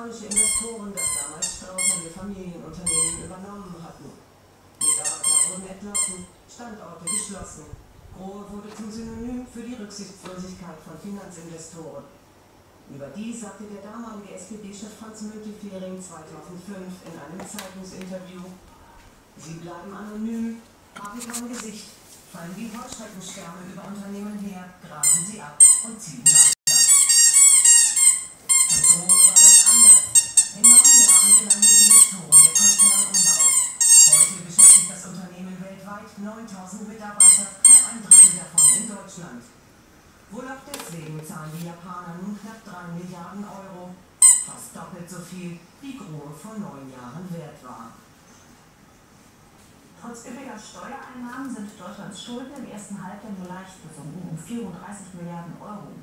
amerikanische Investoren das damals strauchelnde Familienunternehmen übernommen hatten. Mitarbeiter wurden entlassen, Standorte geschlossen. Grohe wurde zum Synonym für die Rücksichtslosigkeit von Finanzinvestoren. Über die sagte der damalige SPD-Chef Franz Müntefering 2005 in einem Zeitungsinterview: Sie bleiben anonym, haben kein Gesicht, fallen wie Heuschreckenschwärme über Unternehmen her, grasen sie ab und ziehen weiter. Bei Grohe war das anders. In 9 Jahren gelang den Investoren der Konzernumbau. Heute beschäftigt das Unternehmen weltweit 9000 Mitarbeiter, knapp ein Drittel davon in Deutschland. Wohl auch deswegen zahlen die Japaner nun knapp 3 Milliarden Euro, fast doppelt so viel, wie Grohe vor 9 Jahren wert war. Trotz üppiger Steuereinnahmen sind Deutschlands Schulden im ersten Halbjahr nur leicht gesunken, um 34 Milliarden Euro.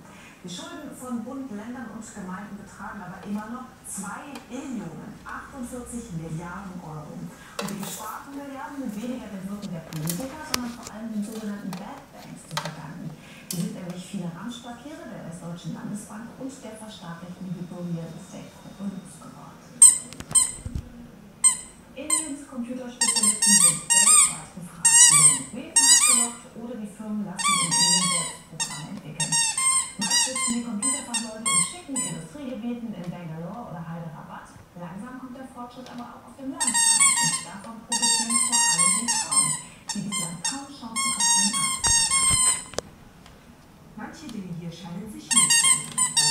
Die Schulden von Bund, Ländern und Gemeinden betragen aber immer noch 2 Billionen, 48 Milliarden Euro. Und die gesparten Milliarden sind weniger den Wirken der Politiker, sondern vor allem den sogenannten Bad Banks zu verdanken. Die sind nämlich viele Ramschpapiere der Westdeutschen Landesbank und der verstaatlichten Hypo-Real-Estate-Gruppe losgeworden. Indiens Computerspezialisten sind weltweit gefragt. Sie werden mit Webpass gelockt oder die Firmen lassen in Indien selbst Programme entwickeln. Meist sitzen die Computerfachleute in schicken Industriegebieten in Bangalore oder Hyderabad. Langsam kommt der Fortschritt aber auch auf dem Land an. Und davon profitieren vor allem die Frauen, die bislang kaum Chancen auf einen Arbeitsplatz haben. Manche Dinge hier scheinen sich nicht zu ändern.